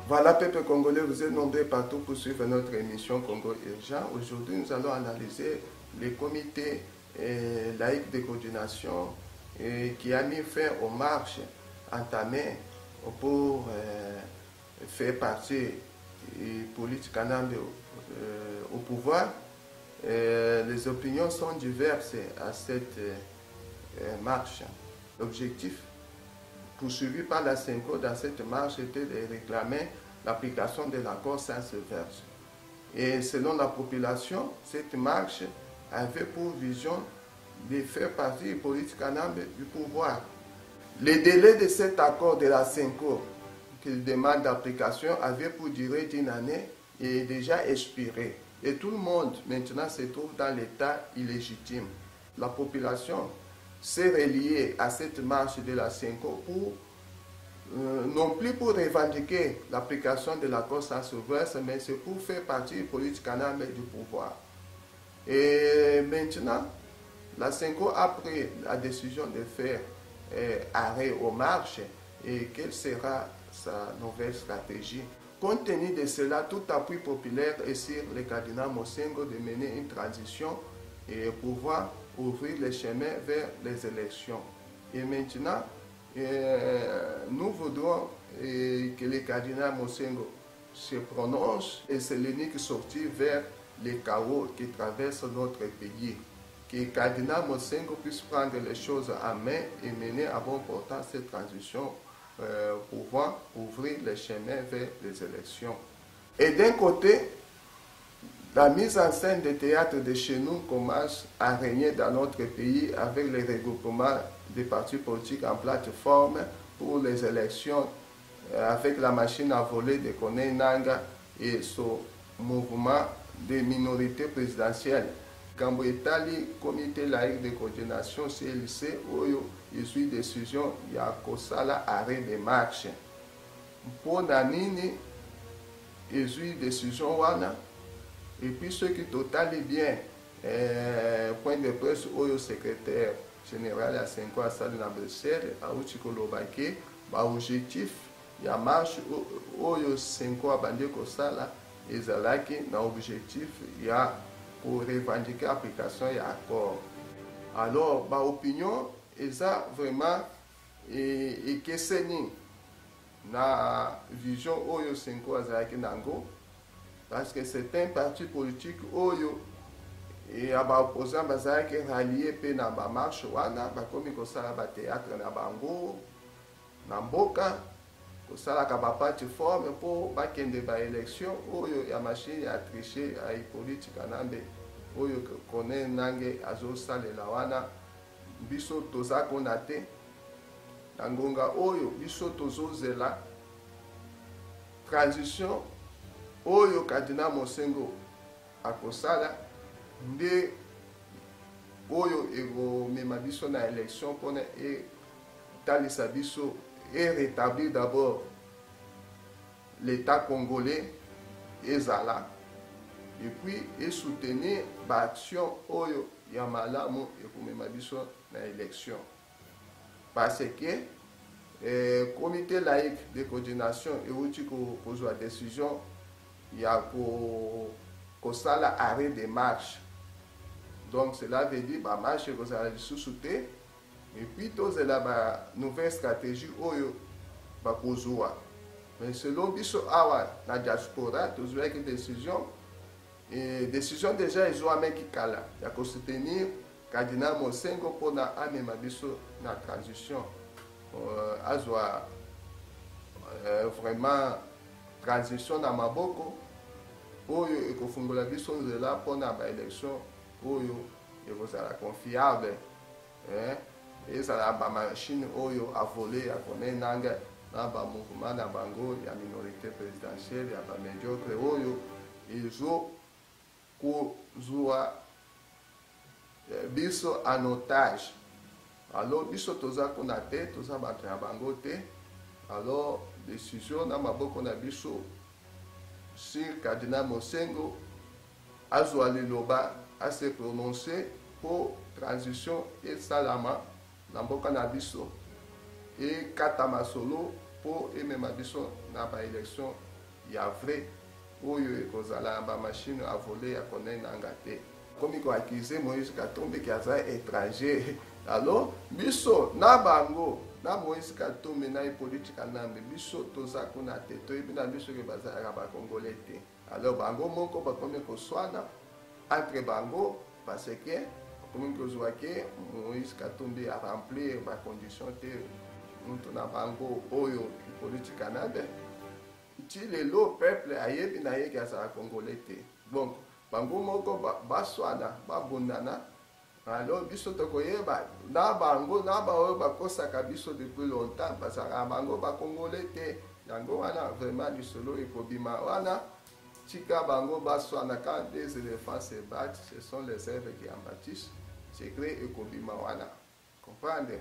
Voilà, peuple congolais, vous êtes nombreux partout pour suivre notre émission Congo Urgent. Aujourd'hui, nous allons analyser les comités laïcs de coordination qui a mis fin aux marches entamées pour faire partie politique Kanambe au pouvoir. Les opinions sont diverses à cette marche. L'objectif poursuivi par la SENCO dans cette marche était de réclamer l'application de l'accord Saint-Severge. Et selon la population, cette marche avait pour vision de faire partie politique Kanambe du pouvoir. Le délai de cet accord de la SENCO qu'il demande d'application avait pour durée d'une année et est déjà expiré. Et tout le monde maintenant se trouve dans l'état illégitime. La population s'est reliée à cette marche de la SENCO pour, non plus pour revendiquer l'application de l'accord Saint-Severge, mais c'est pour faire partie politique Kanambe du pouvoir. Et maintenant, la SENCO a pris la décision de faire arrêt aux marches et quelle sera sa nouvelle stratégie. Compte tenu de cela, tout appui populaire est sur le cardinal Mosengo de mener une transition et pouvoir ouvrir le chemin vers les élections. Et maintenant, nous voudrons que le cardinal Mosengo se prononce et c'est l'unique sortie vers les chaos qui traversent notre pays. Que le cardinal Mosengo puisse prendre les choses en main et mener à bon portant cette transition pouvant ouvrir les chemins vers les élections. Et d'un côté, la mise en scène des théâtres de chez nous commence à régner dans notre pays avec le regroupement des partis politiques en plateforme pour les élections avec la machine à voler de Corneille Nangaa et son mouvement des minorités présidentielles. Kambo etali comité laïque de coordination CLC oyo izwi décision ya kosala arrêt de marche. Mpona nini izwi décision wana? Et puis ceux qui totali bien point de presse oyo secrétaire général ya SENCO asali na Bruxelles auti koloba ke ba objectif ya marche oyo SENCO abandi kosala ezalaki na objectif ya pour revendiquer l'application de l'accord. Alors, ma opinion, c'est vraiment que c'est la vision Oyo Senko Azaki Nango, parce que c'est un parti politique Oyo et à opposant Bazaki rallié pe na ba marche wana, ba komi ko sala ba théâtre na bango, na mboka, ko sala ka ba plateforme pour ba kende ba élection Oyo ya machine ya tricher à politique Kanambe. Oyo Corneille Nangaa azosalela wana biso toza kona te na ngonga oyo biso tozozela transition oyo cardinal Mosengo akosala nde oyo ekomema biso na élection mpona etalisa biso et rétablir d'abord l'état congolais ezala et puis et soutenir l'action oyo ya malamu ekomema biso na élection parce que comité laïque de coordination euti kozwa décision ya kosala arrêt de marche. Donc cela veut dire ba marche ekozala lisusu te et puis tozela ba nouvelle stratégie oyo bakozwa. Mais selon biso awa na diaspora tozwaki décision et décision déjà ils ont amené Kikala il y a soutenir cardinal Mosengo pour na amema biso na transition azwa vraiment transition na maboko oyo ekofungola biso nzela pona ba élection oyo ekozala confiable ezala ba machine oyo a voler a Corneille Nangaa na ba mouvement na bango ya minorité présidentielle ya ba médiocre oyo ezo kozwa biso en otage. Alors biso toza kona te toza bato ya bango te. Alors décision na maboko na biso si cardinal Mosengo azwa liloba a se prononcer pour transition et salama na mboka na biso et katama solo pour emema biso na ba élection ya vrai oyo ekozala ba machine à voler ya konenanga te komi koaccuse Moïse Katumbi ki aza étranger alors biso na bango na Moïse Katumbi na politique nambe biso toza kuna te toyebi na biso ke bazalaka bakongolais te alors bango moko bakomi koswana entre bango parce que bakomi kozwa ke Moïse Katumbi a remplir bacondition te mutu na bango oyo politique nambe ti lelo peuple ayebi na ye ki azala congolais te bon bango moko baswana babundana alors biso tokoyeba na bango na baoyo bakosaka biso depuis longtemps bazalaka bango bakongolais te yango wana vraiment lisolo ekobima wana tika bango baswana quand des éléphants se battent ce sont les œuvres qui en bâtissent secret ekobima wana comprendre